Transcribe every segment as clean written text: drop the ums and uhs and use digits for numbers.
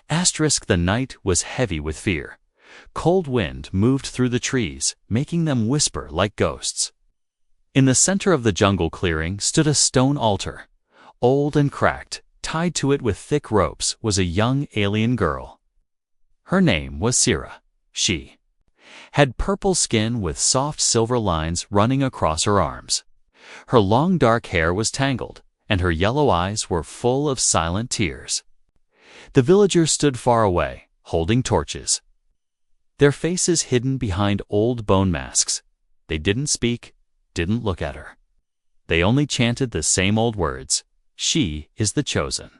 The night was heavy with fear. Cold wind moved through the trees, making them whisper like ghosts. In the center of the jungle clearing stood a stone altar. Old and cracked, tied to it with thick ropes, was a young alien girl. Her name was Sira. She had purple skin with soft silver lines running across her arms. Her long dark hair was tangled, and her yellow eyes were full of silent tears. The villagers stood far away, holding torches, their faces hidden behind old bone masks. They didn't speak, didn't look at her. They only chanted the same old words, "She is the chosen."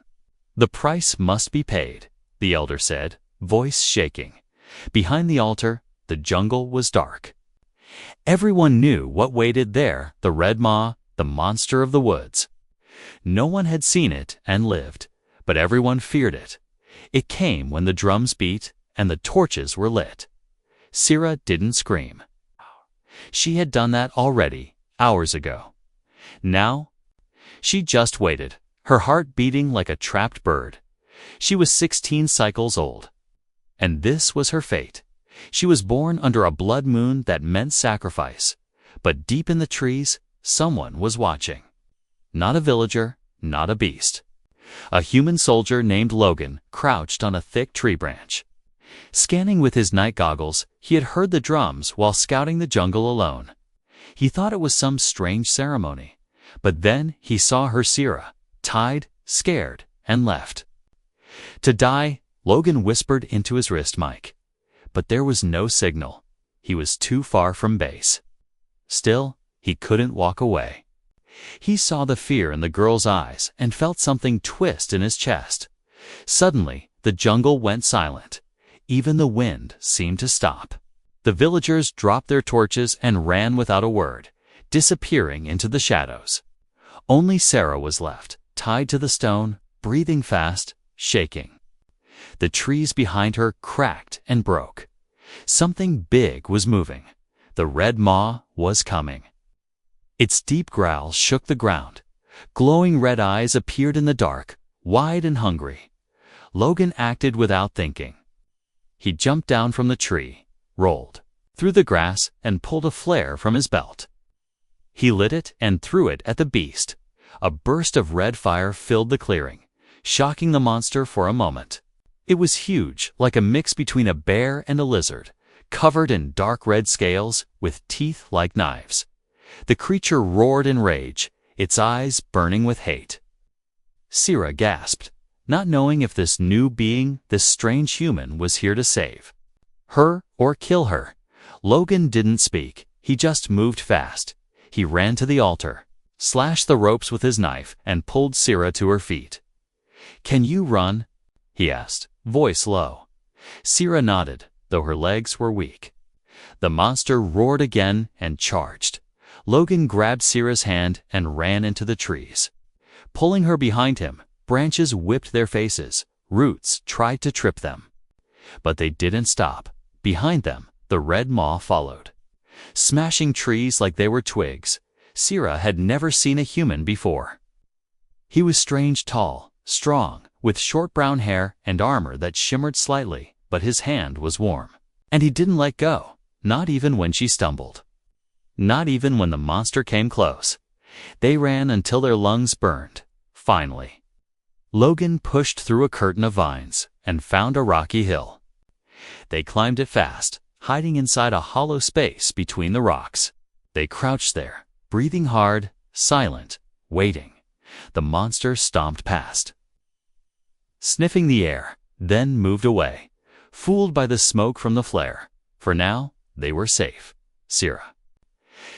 "The price must be paid," the elder said, voice shaking. Behind the altar, the jungle was dark. Everyone knew what waited there, the red maw, the monster of the woods. No one had seen it and lived, but everyone feared it. It came when the drums beat and the torches were lit. Sira didn't scream. She had done that already, hours ago. Now, she just waited, her heart beating like a trapped bird. She was 16 cycles old. And this was her fate. She was born under a blood moon that meant sacrifice. But deep in the trees, someone was watching. Not a villager, not a beast. A human soldier named Logan crouched on a thick tree branch. Scanning with his night goggles, he had heard the drums while scouting the jungle alone. He thought it was some strange ceremony. But then he saw her Sira, tied, scared, and left. To die, Logan whispered into his wrist mic. But there was no signal. He was too far from base. Still, he couldn't walk away. He saw the fear in the girl's eyes and felt something twist in his chest. Suddenly, the jungle went silent. Even the wind seemed to stop. The villagers dropped their torches and ran without a word, disappearing into the shadows. Only Sarah was left, tied to the stone, breathing fast, shaking. The trees behind her cracked and broke. Something big was moving. The red maw was coming. Its deep growl shook the ground. Glowing red eyes appeared in the dark, wide and hungry. Logan acted without thinking. He jumped down from the tree, rolled through the grass, and pulled a flare from his belt. He lit it and threw it at the beast. A burst of red fire filled the clearing, shocking the monster for a moment. It was huge, like a mix between a bear and a lizard, covered in dark red scales with teeth like knives. The creature roared in rage, its eyes burning with hate. Sira gasped, not knowing if this new being, this strange human, was here to save her or kill her. Logan didn't speak, he just moved fast. He ran to the altar, slashed the ropes with his knife, and pulled Sira to her feet. "Can you run?" he asked, voice low. Sira nodded, though her legs were weak. The monster roared again and charged. Logan grabbed Sira's hand and ran into the trees. Pulling her behind him, branches whipped their faces, roots tried to trip them. But they didn't stop. Behind them, the red maw followed, smashing trees like they were twigs. Sira had never seen a human before. He was strange tall, strong, with short brown hair and armor that shimmered slightly, but his hand was warm. And he didn't let go, not even when she stumbled. Not even when the monster came close. They ran until their lungs burned. Finally, Logan pushed through a curtain of vines and found a rocky hill. They climbed it fast, hiding inside a hollow space between the rocks. They crouched there, breathing hard, silent, waiting. The monster stomped past, sniffing the air, then moved away, fooled by the smoke from the flare. For now, they were safe. Sira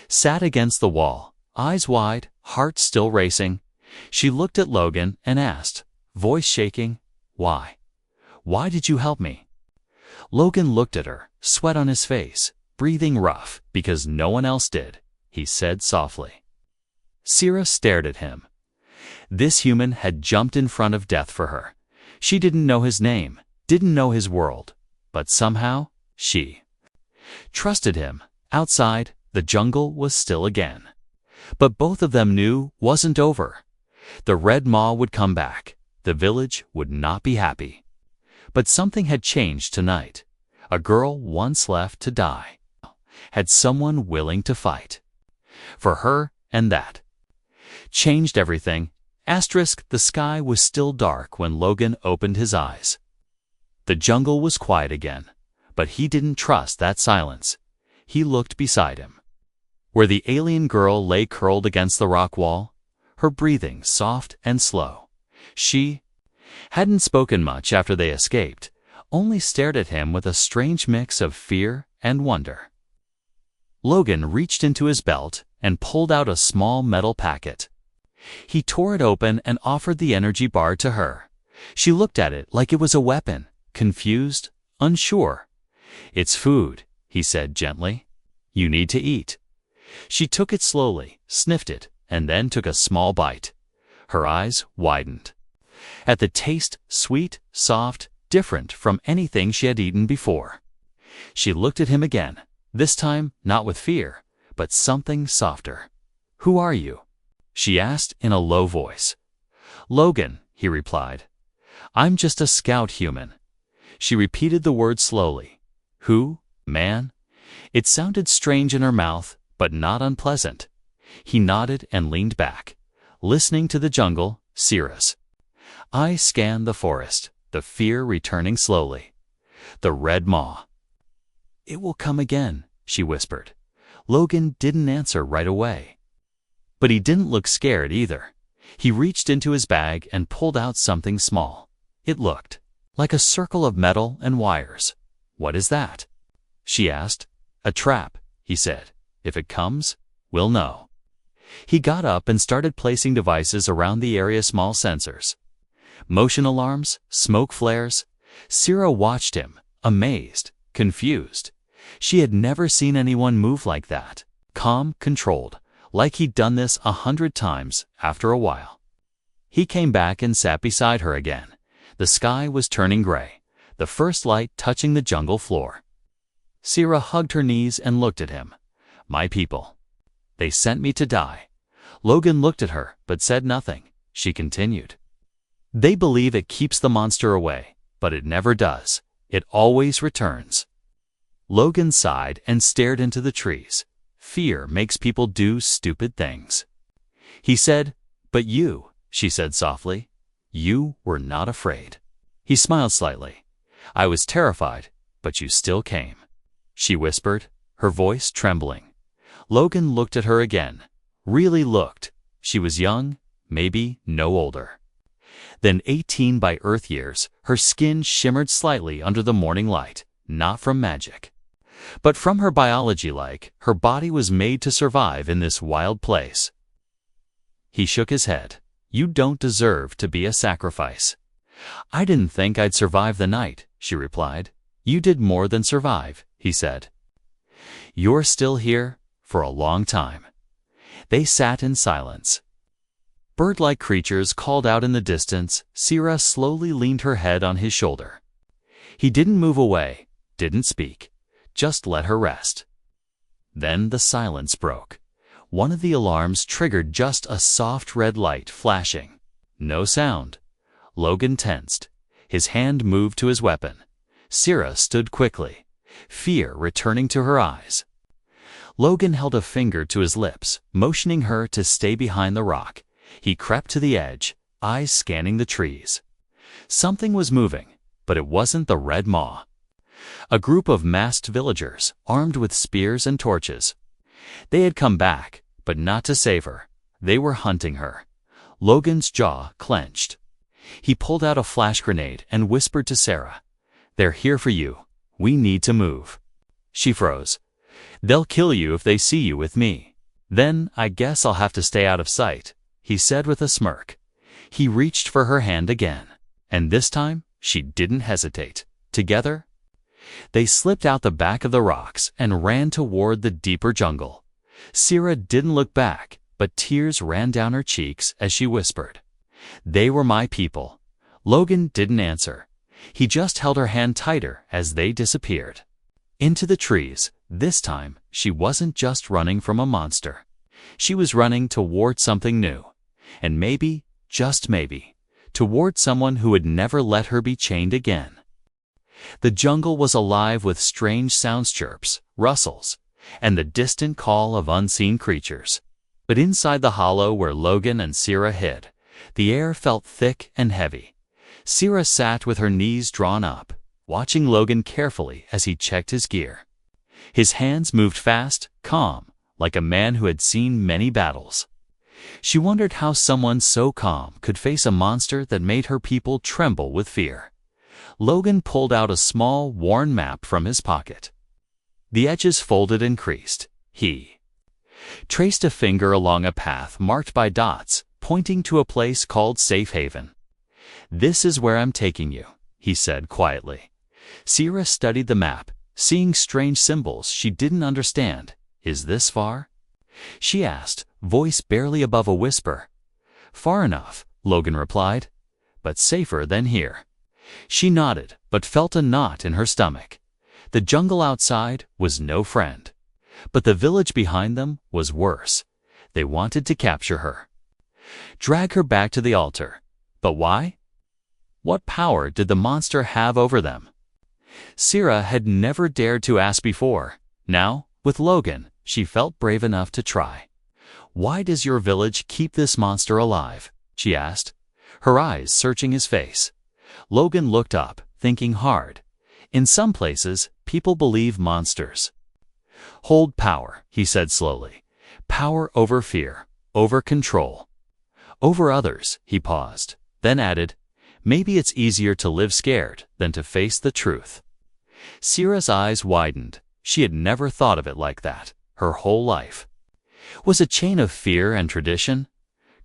sat against the wall, eyes wide, heart still racing. She looked at Logan and asked, voice shaking, "Why? Why did you help me?" Logan looked at her, sweat on his face, breathing rough because no one else did. He said softly. Sira stared at him. This human had jumped in front of death for her. She didn't know his name, didn't know his world, but somehow she trusted him. Outside, the jungle was still again. But both of them knew wasn't over. The red maw would come back. The village would not be happy. But something had changed tonight. A girl once left to die had someone willing to fight for her, and that changed everything. The sky was still dark when Logan opened his eyes. The jungle was quiet again, but he didn't trust that silence. He looked beside him, where the alien girl lay curled against the rock wall, her breathing soft and slow. She hadn't spoken much after they escaped, only stared at him with a strange mix of fear and wonder. Logan reached into his belt and pulled out a small metal packet. He tore it open and offered the energy bar to her. She looked at it like it was a weapon, confused, unsure. "It's food," he said gently. "You need to eat." She took it slowly, sniffed it, and then took a small bite. Her eyes widened at the taste, sweet, soft, different from anything she had eaten before. She looked at him again, this time not with fear, but something softer. "Who are you?" she asked in a low voice. "Logan," he replied. "I'm just a scout human." She repeated the word slowly. "Who? Man?" It sounded strange in her mouth, but not unpleasant. He nodded and leaned back, listening to the jungle, Cirrus. I scanned the forest, the fear returning slowly. The red maw. "It will come again," she whispered. Logan didn't answer right away. But he didn't look scared either. He reached into his bag and pulled out something small. It looked like a circle of metal and wires. "What is that?" she asked. "A trap," he said. "If it comes, we'll know." He got up and started placing devices around the area, small sensors. Motion alarms, smoke flares. Sierra watched him, amazed, confused. She had never seen anyone move like that, calm, controlled, like he'd done this 100 times. After a while, he came back and sat beside her again. The sky was turning gray, the first light touching the jungle floor. Sierra hugged her knees and looked at him. "My people. They sent me to die." Logan looked at her, but said nothing. She continued. "They believe it keeps the monster away, but it never does. It always returns." Logan sighed and stared into the trees. Fear makes people do stupid things. He said, "But you," she said softly, "you were not afraid." He smiled slightly. "I was terrified, but you still came," she whispered, her voice trembling. Logan looked at her again. Really looked. She was young, maybe no older than 18 by Earth years. Her skin shimmered slightly under the morning light, not from magic, but from her biology. Like her body was made to survive in this wild place. He shook his head. "You don't deserve to be a sacrifice." "I didn't think I'd survive the night," she replied. "You did more than survive," he said. "You're still here for a long time." They sat in silence. Bird-like creatures called out in the distance. Sierra slowly leaned her head on his shoulder. He didn't move away, didn't speak, just let her rest. Then the silence broke. One of the alarms triggered, just a soft red light flashing. No sound. Logan tensed. His hand moved to his weapon. Sierra stood quickly, fear returning to her eyes. Logan held a finger to his lips, motioning her to stay behind the rock. He crept to the edge, eyes scanning the trees. Something was moving, but it wasn't the red maw. A group of masked villagers, armed with spears and torches. They had come back, but not to save her. They were hunting her. Logan's jaw clenched. He pulled out a flash grenade and whispered to Sarah, "They're here for you. We need to move." She froze. "They'll kill you if they see you with me." "Then I guess I'll have to stay out of sight," he said with a smirk. He reached for her hand again, and this time she didn't hesitate. Together, they slipped out the back of the rocks and ran toward the deeper jungle. Sierra didn't look back, but tears ran down her cheeks as she whispered, "They were my people." Logan didn't answer. He just held her hand tighter as they disappeared into the trees. This time, she wasn't just running from a monster. She was running toward something new. And maybe, just maybe, toward someone who would never let her be chained again. The jungle was alive with strange sounds, chirps, rustles, and the distant call of unseen creatures. But inside the hollow where Logan and Sierra hid, the air felt thick and heavy. Sierra sat with her knees drawn up, watching Logan carefully as he checked his gear. His hands moved fast, calm, like a man who had seen many battles. She wondered how someone so calm could face a monster that made her people tremble with fear. Logan pulled out a small, worn map from his pocket. The edges folded and creased. He traced a finger along a path marked by dots, pointing to a place called Safe Haven. "This is where I'm taking you," he said quietly. Sierra studied the map, seeing strange symbols she didn't understand. "Is this far?" she asked, voice barely above a whisper. "Far enough," Logan replied, "but safer than here." She nodded, but felt a knot in her stomach. The jungle outside was no friend, but the village behind them was worse. They wanted to capture her, drag her back to the altar. But why? What power did the monster have over them? Sierra had never dared to ask before. Now, with Logan, she felt brave enough to try. "Why does your village keep this monster alive?" she asked, her eyes searching his face. Logan looked up, thinking hard. "In some places, people believe monsters hold power," he said slowly. "Power over fear, over control. Over others," he paused, then added, "maybe it's easier to live scared than to face the truth." Sierra's eyes widened. She had never thought of it like that. Her whole life was a chain of fear and tradition.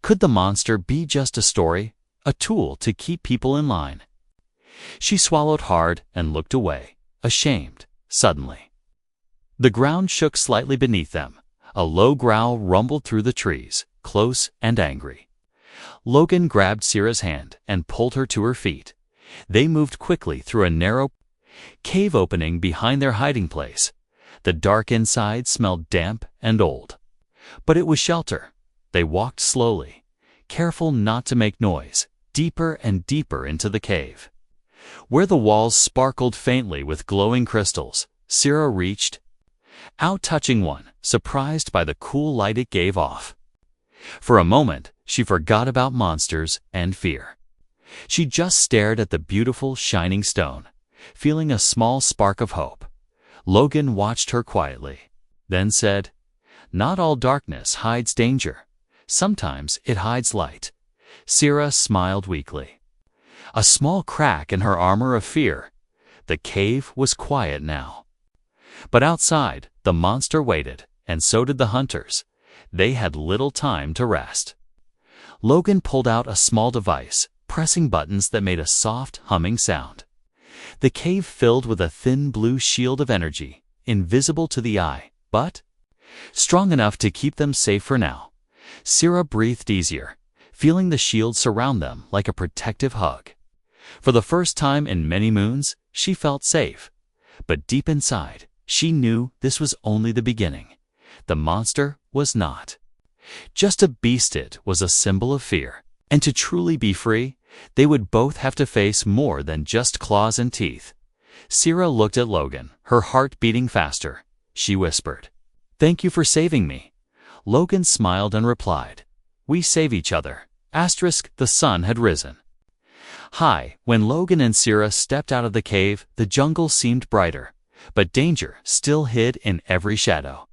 Could the monster be just a story, a tool to keep people in line? She swallowed hard and looked away, ashamed. Suddenly, the ground shook slightly beneath them. A low growl rumbled through the trees, close and angry. Logan grabbed Sierra's hand and pulled her to her feet. They moved quickly through a narrow cave opening behind their hiding place. The dark inside smelled damp and old, but it was shelter. They walked slowly, careful not to make noise, deeper and deeper into the cave. Where the walls sparkled faintly with glowing crystals, Sierra reached out, touching one, surprised by the cool light it gave off. For a moment, she forgot about monsters and fear. She just stared at the beautiful, shining stone, feeling a small spark of hope. Logan watched her quietly, then said, "Not all darkness hides danger. Sometimes it hides light." Sierra smiled weakly. A small crack in her armor of fear. The cave was quiet now. But outside, the monster waited, and so did the hunters. They had little time to rest. Logan pulled out a small device, pressing buttons that made a soft, humming sound. The cave filled with a thin blue shield of energy, invisible to the eye, but strong enough to keep them safe for now. Sierra breathed easier, feeling the shield surround them like a protective hug. For the first time in many moons, she felt safe. But deep inside, she knew this was only the beginning. The monster was not just a beast, it was a symbol of fear. And to truly be free, they would both have to face more than just claws and teeth. Sierra looked at Logan, her heart beating faster. She whispered, "Thank you for saving me." Logan smiled and replied, "We save each other." The sun had risen. High, when Logan and Sierra stepped out of the cave, the jungle seemed brighter, but danger still hid in every shadow.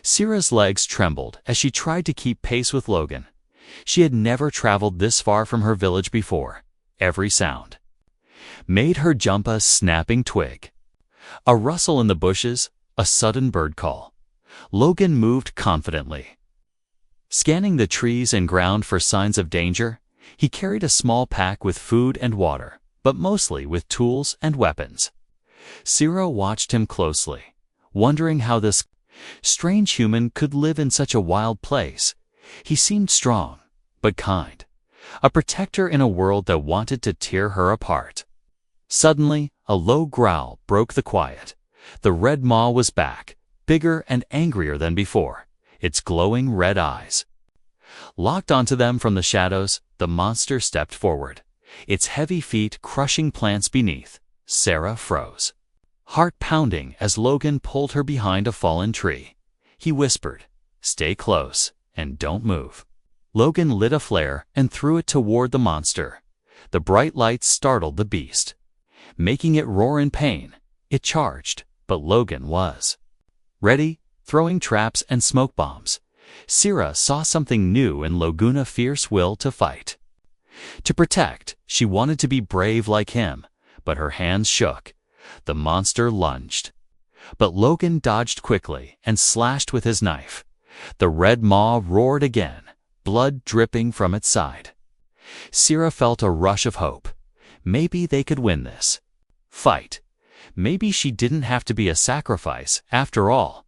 Sierra's legs trembled as she tried to keep pace with Logan. She had never traveled this far from her village before. Every sound made her jump, a snapping twig, a rustle in the bushes, a sudden bird call. Logan moved confidently, scanning the trees and ground for signs of danger. He carried a small pack with food and water, but mostly with tools and weapons. Sierra watched him closely, wondering how this strange human could live in such a wild place. He seemed strong, but kind, a protector in a world that wanted to tear her apart. Suddenly, a low growl broke the quiet. The red maw was back, bigger and angrier than before, its glowing red eyes locked onto them from the shadows. The monster stepped forward, its heavy feet crushing plants beneath. Sarah froze, heart pounding as Logan pulled her behind a fallen tree. He whispered, "Stay close and don't move." Logan lit a flare and threw it toward the monster. The bright lights startled the beast, making it roar in pain. It charged, but Logan was ready, throwing traps and smoke bombs. Sarah saw something new in Logan's fierce will to fight. To protect, she wanted to be brave like him, but her hands shook. The monster lunged, but Logan dodged quickly and slashed with his knife. The red maw roared again, blood dripping from its side. Sarah felt a rush of hope. Maybe they could win this fight. Maybe she didn't have to be a sacrifice after all.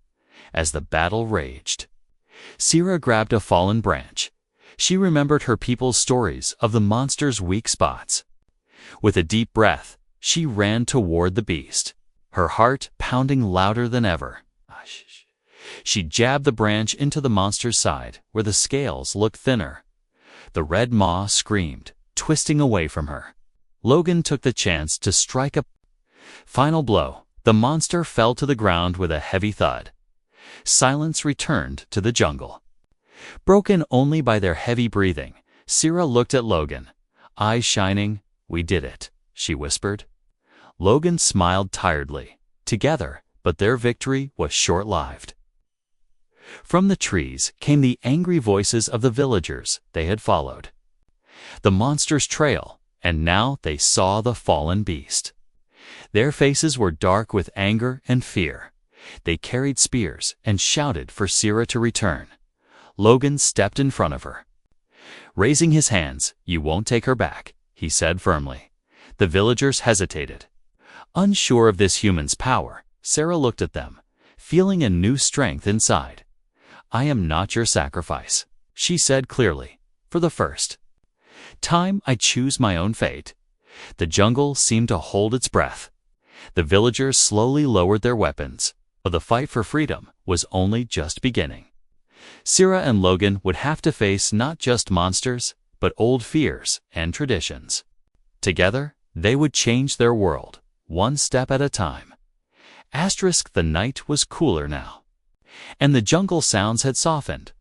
As the battle raged, Sarah grabbed a fallen branch. She remembered her people's stories of the monster's weak spots. With a deep breath, she ran toward the beast, her heart pounding louder than ever. She jabbed the branch into the monster's side, where the scales looked thinner. The red maw screamed, twisting away from her. Logan took the chance to strike a final blow. The monster fell to the ground with a heavy thud. Silence returned to the jungle, broken only by their heavy breathing. Sarah looked at Logan, eyes shining. "We did it," she whispered. Logan smiled tiredly. Together, but their victory was short-lived. From the trees came the angry voices of the villagers they had followed the monster's trail, and now they saw the fallen beast. Their faces were dark with anger and fear. They carried spears and shouted for Sarah to return. Logan stepped in front of her. Raising his hands, "You won't take her back," he said firmly. The villagers hesitated, unsure of this human's power. Sarah looked at them, feeling a new strength inside. "I am not your sacrifice," she said clearly. "For the first time, I choose my own fate." The jungle seemed to hold its breath. The villagers slowly lowered their weapons, but the fight for freedom was only just beginning. Sarah and Logan would have to face not just monsters, but old fears and traditions. Together, they would change their world, one step at a time. The night was cooler now, and the jungle sounds had softened.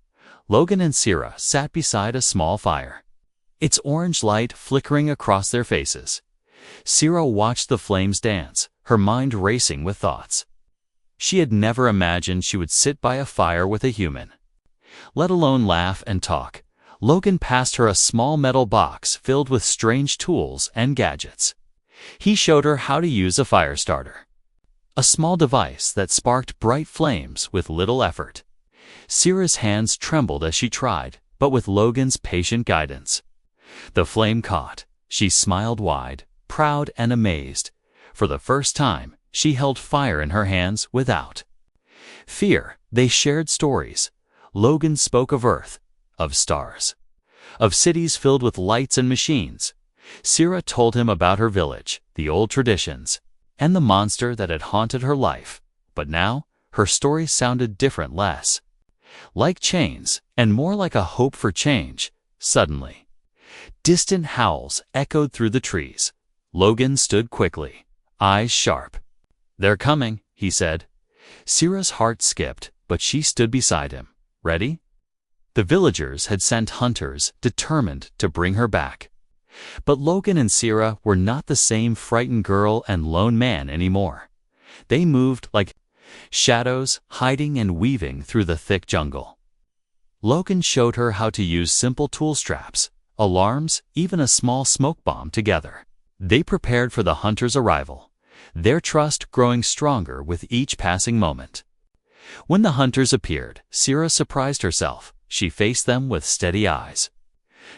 Logan and Sarah sat beside a small fire, its orange light flickering across their faces. Sarah watched the flames dance, her mind racing with thoughts. She had never imagined she would sit by a fire with a human, let alone laugh and talk. Logan passed her a small metal box filled with strange tools and gadgets. He showed her how to use a fire starter, a small device that sparked bright flames with little effort. Sarah's hands trembled as she tried, but with Logan's patient guidance, the flame caught. She smiled wide, proud and amazed. For the first time, she held fire in her hands without fear. They shared stories. Logan spoke of Earth, of stars, of cities filled with lights and machines. Sarah told him about her village, the old traditions, and the monster that had haunted her life. But now, her story sounded different, less like chains and more like a hope for change. Suddenly, distant howls echoed through the trees. Logan stood quickly, eyes sharp. "They're coming," he said. Sarah's heart skipped, but she stood beside him, ready. The villagers had sent hunters determined to bring her back. But Logan and Sarah were not the same frightened girl and lone man anymore. They moved like shadows, hiding and weaving through the thick jungle. Logan showed her how to use simple tool straps, alarms, even a small smoke bomb together. They prepared for the hunters' arrival, their trust growing stronger with each passing moment. When the hunters appeared, Sarah surprised herself. She faced them with steady eyes.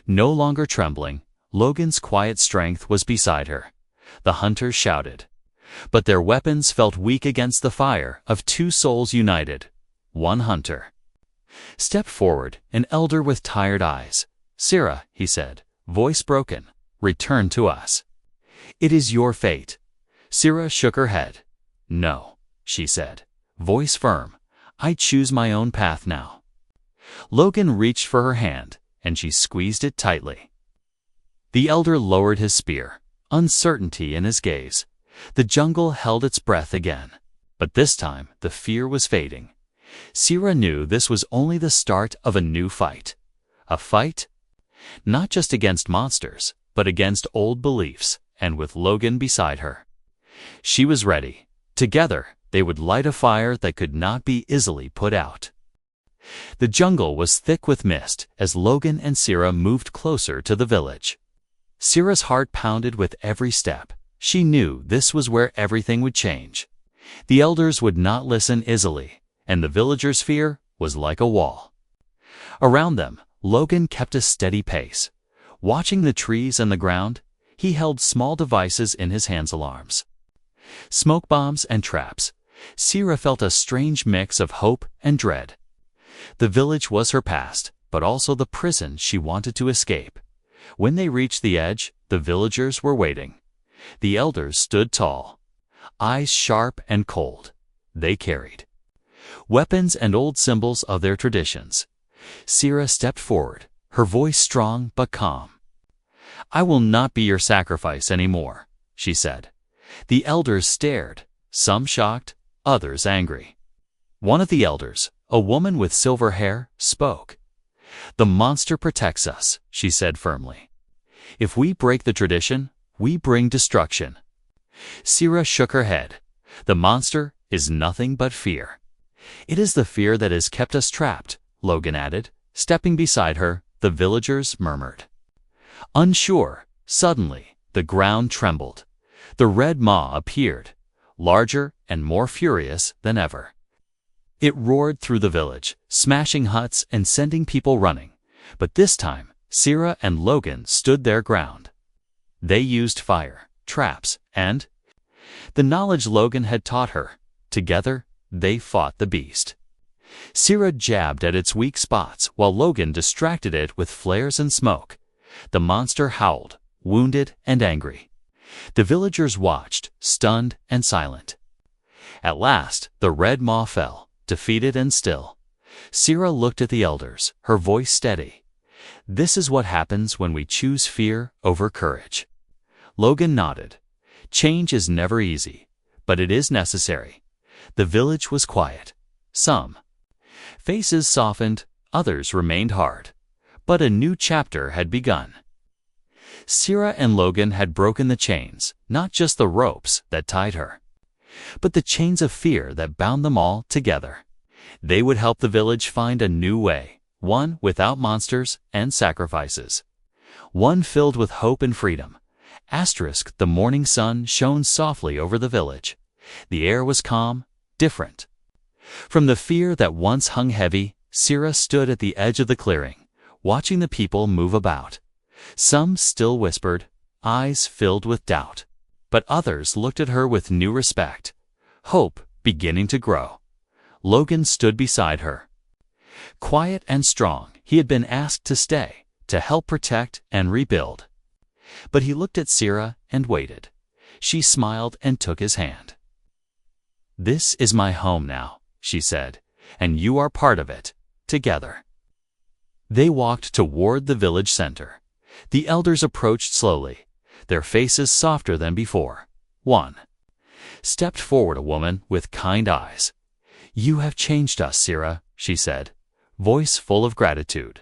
No longer trembling, Logan's quiet strength was beside her. The hunters shouted, but their weapons felt weak against the fire of two souls united. One hunter stepped forward, an elder with tired eyes. "Sarah," he said, voice broken, "return to us. It is your fate." Sarah shook her head. "No," she said, voice firm. "I choose my own path now." Logan reached for her hand, and she squeezed it tightly. The elder lowered his spear, uncertainty in his gaze. The jungle held its breath again. But this time, the fear was fading. Sierra knew this was only the start of a new fight. A fight not just against monsters, but against old beliefs, and with Logan beside her. She was ready. Together, they would light a fire that could not be easily put out. The jungle was thick with mist as Logan and Sierra moved closer to the village. Sierra's heart pounded with every step. She knew this was where everything would change. The elders would not listen easily, and the villagers' fear was like a wall. Around them, Logan kept a steady pace. Watching the trees and the ground, he held small devices in his hands, alarms, smoke bombs and traps. Sierra felt a strange mix of hope and dread. The village was her past, but also the prison she wanted to escape. When they reached the edge, the villagers were waiting. The elders stood tall, eyes sharp and cold. They carried weapons and old symbols of their traditions. Sierra stepped forward, her voice strong but calm. "I will not be your sacrifice anymore," she said. The elders stared, some shocked, others angry. One of the elders, a woman with silver hair, spoke. "The monster protects us," she said firmly. "If we break the tradition, we bring destruction." Sierra shook her head. "The monster is nothing but fear." "It is the fear that has kept us trapped," Logan added. Stepping beside her, the villagers murmured. Unsure, suddenly, the ground trembled. The red maw appeared, larger and more furious than ever. It roared through the village, smashing huts and sending people running. But this time, Sierra and Logan stood their ground. They used fire, traps, and the knowledge Logan had taught her. Together, they fought the beast. Sierra jabbed at its weak spots while Logan distracted it with flares and smoke. The monster howled, wounded and angry. The villagers watched, stunned and silent. At last, the red maw fell, defeated and still. Sierra looked at the elders, her voice steady. "This is what happens when we choose fear over courage." Logan nodded. "Change is never easy, but it is necessary." The village was quiet. Some faces softened, others remained hard. But a new chapter had begun. Sierra and Logan had broken the chains, not just the ropes that tied her, but the chains of fear that bound them all together. They would help the village find a new way, one without monsters and sacrifices, one filled with hope and freedom. The morning sun shone softly over the village. The air was calm, different. From the fear that once hung heavy, Sierra stood at the edge of the clearing, watching the people move about. Some still whispered, eyes filled with doubt, but others looked at her with new respect, hope beginning to grow. Logan stood beside her. Quiet and strong, he had been asked to stay, to help protect and rebuild. But he looked at Sierra and waited. She smiled and took his hand. "This is my home now," she said, "and you are part of it, together." They walked toward the village center. The elders approached slowly, their faces softer than before. One stepped forward, a woman with kind eyes. "You have changed us, Sierra," she said, voice full of gratitude.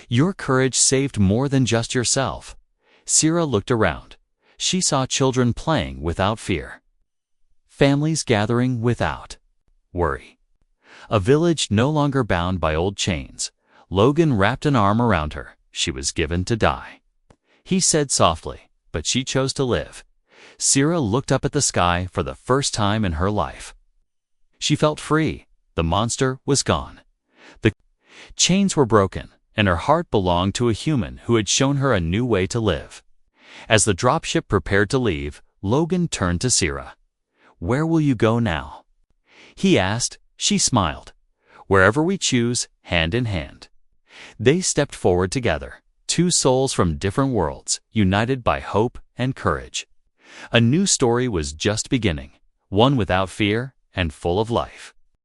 "Your courage saved more than just yourself." Sierra looked around. She saw children playing without fear, families gathering without worry, a village no longer bound by old chains. Logan wrapped an arm around her. She was given to die. He said softly, but she chose to live. Sierra looked up at the sky for the first time in her life. She felt free. The monster was gone. The chains were broken, and her heart belonged to a human who had shown her a new way to live. As the dropship prepared to leave, Logan turned to Sierra. "Where will you go now?" he asked. She smiled. "Wherever we choose, hand in hand." They stepped forward together, two souls from different worlds, united by hope and courage. A new story was just beginning, one without fear and full of life.